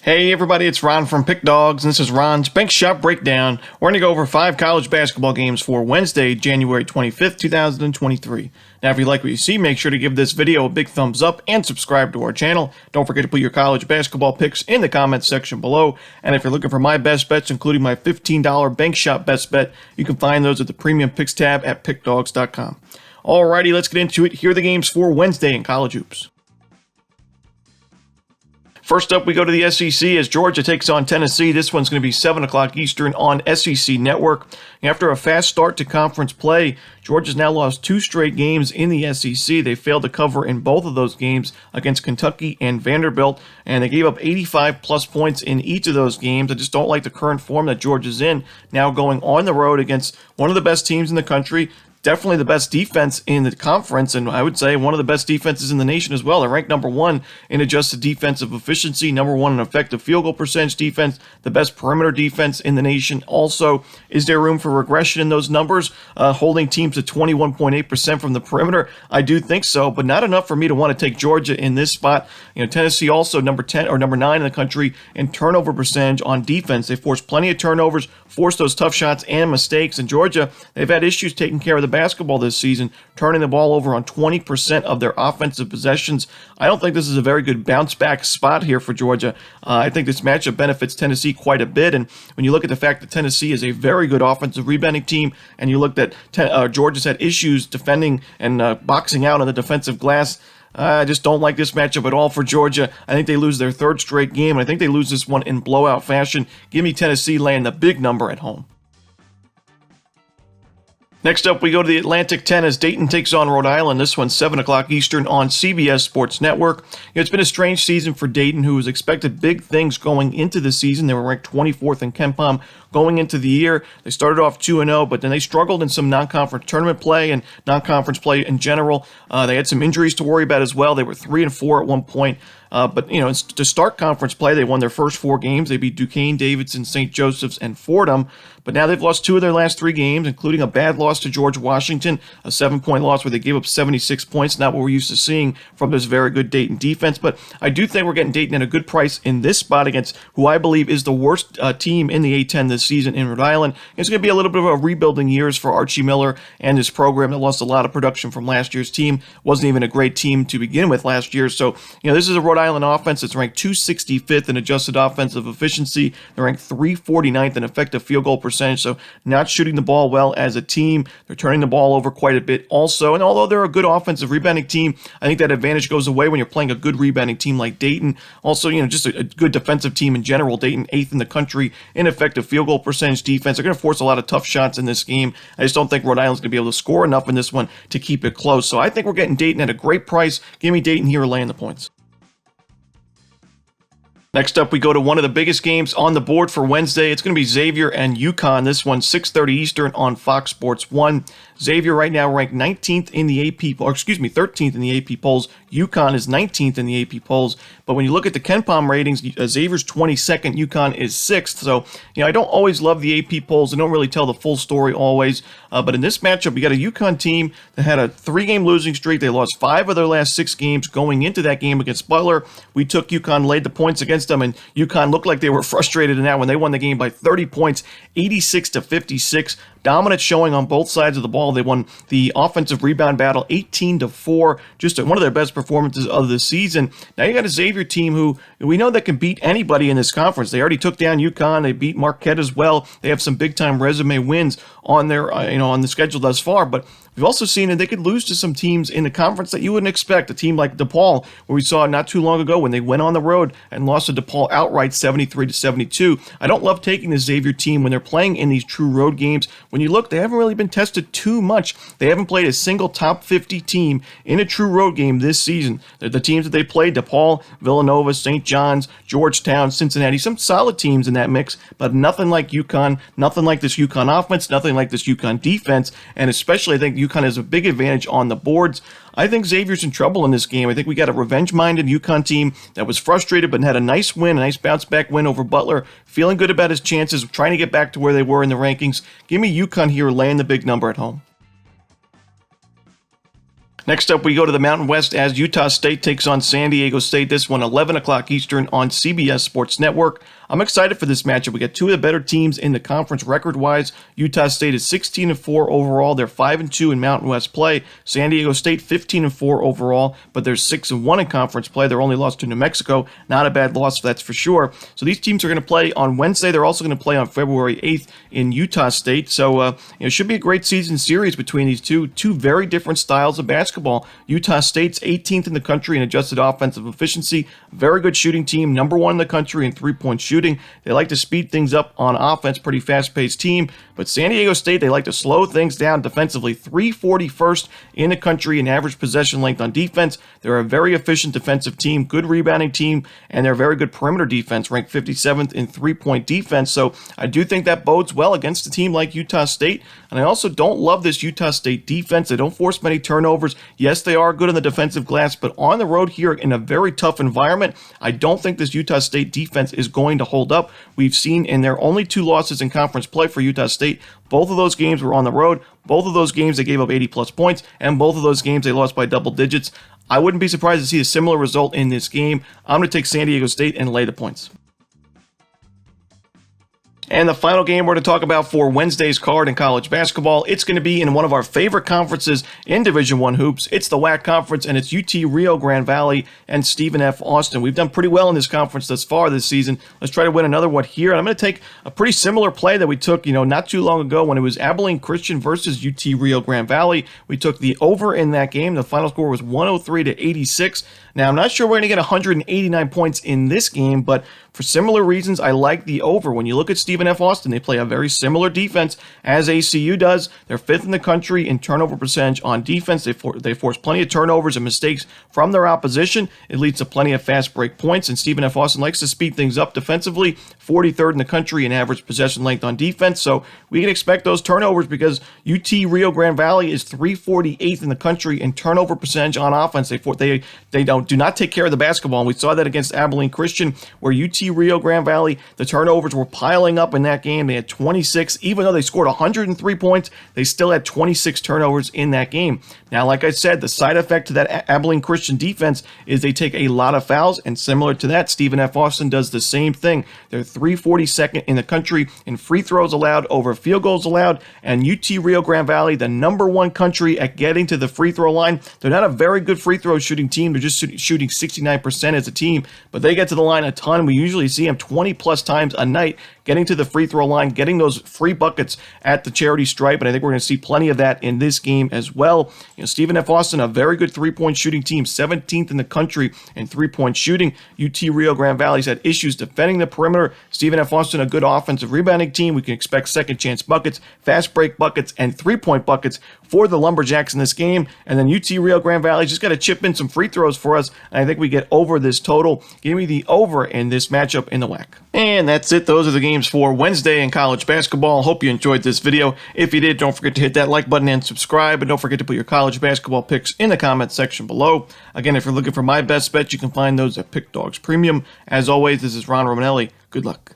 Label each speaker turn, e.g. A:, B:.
A: Hey everybody, it's Ron from Pick Dawgz, and this is Ron's Bank Shot Breakdown. We're going to go over 5 college basketball games for Wednesday, January 25th, 2023. Now, if you like what you see, make sure to give this video a big thumbs up and subscribe to our channel. Don't forget to put your college basketball picks in the comments section below. And if you're looking for my best bets, including my $15 Bank Shot best bet, you can find those at the Premium Picks tab at pickdawgz.com. Alrighty, let's get into it. Here are the games for Wednesday in college hoops. First up, we go to the SEC as Georgia takes on Tennessee. This one's going to be 7 o'clock Eastern on SEC Network. After a fast start to conference play, Georgia's now lost 2 straight games in the SEC. They failed to cover in both of those games against Kentucky and Vanderbilt, and they gave up 85-plus points in each of those games. I just don't like the current form that Georgia's in, now going on the road against one of the best teams in the country. Definitely the best defense in the conference, and I would say one of the best defenses in the nation as well. They're ranked number 1 in adjusted defensive efficiency, number 1 in effective field goal percentage defense, the best perimeter defense in the nation. Also, is there room for regression in those numbers? Holding teams to 21.8% from the perimeter, I do think so, but not enough for me to want to take Georgia in this spot. Tennessee also number 10 or number 9 in the country in turnover percentage on defense. They forced plenty of turnovers, forced those tough shots and mistakes. In Georgia, they've had issues taking care of the basketball this season, turning the ball over on 20% of their offensive possessions. I don't think this is a very good bounce back spot here for Georgia. I think this matchup benefits Tennessee quite a bit, and when you look at the fact that Tennessee is a very good offensive rebounding team, and you look that Georgia's had issues defending and boxing out on the defensive glass, I just don't like this matchup at all for Georgia. I think they lose their 3rd straight game, and I think they lose this one in blowout fashion. Give me Tennessee laying the big number at home. Next up, we go to the Atlantic 10 as Dayton takes on Rhode Island. This one's 7 o'clock Eastern on CBS Sports Network. It's been a strange season for Dayton, who was expected big things going into the season. They were ranked 24th in KenPom going into the year. They started off 2-0, but then they struggled in some non-conference tournament play and non-conference play in general. They had some injuries to worry about as well. They were 3-4 at one point. But to start conference play, they won their first 4 games. They beat Duquesne, Davidson, St. Joseph's, and Fordham. But now they've lost 2 of their last 3 games, including a bad loss to George Washington, a 7-point loss where they gave up 76 points, not what we're used to seeing from this very good Dayton defense. But I do think we're getting Dayton at a good price in this spot against who I believe is the worst team in the A10 this season in Rhode Island. It's going to be a little bit of a rebuilding years for Archie Miller and his program that lost a lot of production from last year's team. Wasn't even a great team to begin with last year. So, this is a Rhode Island offense that's ranked 265th in adjusted offensive efficiency. They're ranked 349th in effective field goal percentage, so not shooting the ball well as a team. They're turning the ball over quite a bit also, and although they're a good offensive rebounding team, I think that advantage goes away when you're playing a good rebounding team like Dayton. Also, just a good defensive team in general. Dayton 8th in the country in effective field goal percentage defense. They're going to force a lot of tough shots in this game. I just don't think Rhode Island's going to be able to score enough in this one to keep it close. So I think we're getting Dayton at a great price. Give me Dayton here laying the points. Next up, we go to one of the biggest games on the board for Wednesday. It's going to be Xavier and UCONN. This one's 6:30 Eastern on Fox Sports 1. Xavier right now ranked 19th in the AP, 13th in the AP polls. UConn is 19th in the AP polls. But when you look at the KenPom ratings, Xavier's 22nd, UConn is 6th. So, I don't always love the AP polls. They don't really tell the full story always. But in this matchup, we got a UConn team that had a 3-game losing streak. They lost 5 of their last 6 games going into that game against Butler. We took UConn, laid the points against them, and UConn looked like they were frustrated in that when they won the game by 30 points, 86-56. Dominant showing on both sides of the ball. They won the offensive rebound battle 18-4, just one of their best performances of the season. Now you got a Xavier team who we know that can beat anybody in this conference. They already took down UConn. They beat Marquette as well. They have some big-time resume wins on their on the schedule thus far, but we've also seen that they could lose to some teams in the conference that you wouldn't expect. A team like DePaul, where we saw not too long ago when they went on the road and lost to DePaul outright 73-72. I don't love taking the Xavier team when they're playing in these true road games. When you look, they haven't really been tested too much. They haven't played a single top 50 team in a true road game this season. They're the teams that they played: DePaul, Villanova, St. John's, Georgetown, Cincinnati. Some solid teams in that mix, but nothing like UConn, nothing like this UConn offense, nothing like this UConn defense, and especially I think UConn has a big advantage on the boards. I think Xavier's in trouble in this game. I think we got a revenge-minded UConn team that was frustrated but had a nice win, a nice bounce-back win over Butler, feeling good about his chances of trying to get back to where they were in the rankings. Give me UConn here laying the big number at home. Next up, we go to the Mountain West as Utah State takes on San Diego State. This one, 11 o'clock Eastern on CBS Sports Network. I'm excited for this matchup. We got two of the better teams in the conference record-wise. Utah State is 16-4 overall. They're 5-2 in Mountain West play. San Diego State 15-4 overall, but they're 6-1 in conference play. They're only lost to New Mexico. Not a bad loss, that's for sure. So these teams are going to play on Wednesday. They're also going to play on February 8th in Utah State. So it should be a great season series between these two very different styles of basketball. Utah State's 18th in the country in adjusted offensive efficiency. Very good shooting team, number one in the country in three-point shooting. They like to speed things up on offense, pretty fast-paced team. But San Diego State, they like to slow things down defensively. 341st in the country in average possession length on defense. They're a very efficient defensive team, good rebounding team, and they're a very good perimeter defense, ranked 57th in three-point defense. So I do think that bodes well against a team like Utah State. And I also don't love this Utah State defense. They don't force many turnovers. Yes, they are good on the defensive glass, but on the road here in a very tough environment, I don't think this Utah State defense is going to hold up. We've seen in their only two losses in conference play for Utah State, both of those games were on the road. Both of those games they gave up 80-plus points, and both of those games they lost by double digits. I wouldn't be surprised to see a similar result in this game. I'm going to take San Diego State and lay the points. And the final game we're going to talk about for Wednesday's card in college basketball, it's going to be in one of our favorite conferences in Division I hoops. It's the WAC conference, and it's UT Rio Grande Valley and Stephen F. Austin. We've done pretty well in this conference thus far this season. Let's try to win another one here. And I'm going to take a pretty similar play that we took, not too long ago when it was Abilene Christian versus UT Rio Grande Valley. We took the over in that game. The final score was 103-86. Now, I'm not sure we're going to get 189 points in this game, but for similar reasons, I like the over. When you look at Stephen F. Austin, they play a very similar defense as ACU does. They're fifth in the country in turnover percentage on defense. They force plenty of turnovers and mistakes from their opposition. It leads to plenty of fast break points, and Stephen F. Austin likes to speed things up defensively. 43rd in the country in average possession length on defense, so we can expect those turnovers because UT Rio Grande Valley is 348th in the country in turnover percentage on offense. They do not take care of the basketball, and we saw that against Abilene Christian, where UT Rio Grande Valley, the turnovers were piling up in that game. They had 26. Even though they scored 103 points, they still had 26 turnovers in that game. Now, like I said, the side effect to that Abilene Christian defense is they take a lot of fouls, and similar to that, Stephen F. Austin does the same thing. They're 342nd in the country in free throws allowed over field goals allowed, and UT Rio Grande Valley, the number one country at getting to the free throw line. They're not a very good free throw shooting team. They're just shooting 69% as a team, but they get to the line a ton. We usually see them 20-plus times a night getting to the free throw line, getting those free buckets at the charity stripe, and I think we're going to see plenty of that in this game as well. Stephen F. Austin, a very good three-point shooting team, 17th in the country in three-point shooting. UT Rio Grande Valley's had issues defending the perimeter. Stephen F. Austin, a good offensive rebounding team. We can expect second-chance buckets, fast break buckets, and three-point buckets for the Lumberjacks in this game. And then UT Rio Grande Valley just got to chip in some free throws for us, and I think we get over this total. Give me the over in this matchup in the WAC. And that's it. Those are the games for Wednesday in college basketball. Hope you enjoyed this video. If you did, don't forget to hit that like button and subscribe. And don't forget to put your college basketball picks in the comment section below. Again, if you're looking for my best bets, you can find those at Pick Dawgz Premium. As always, this is Ron Romanelli. Good luck.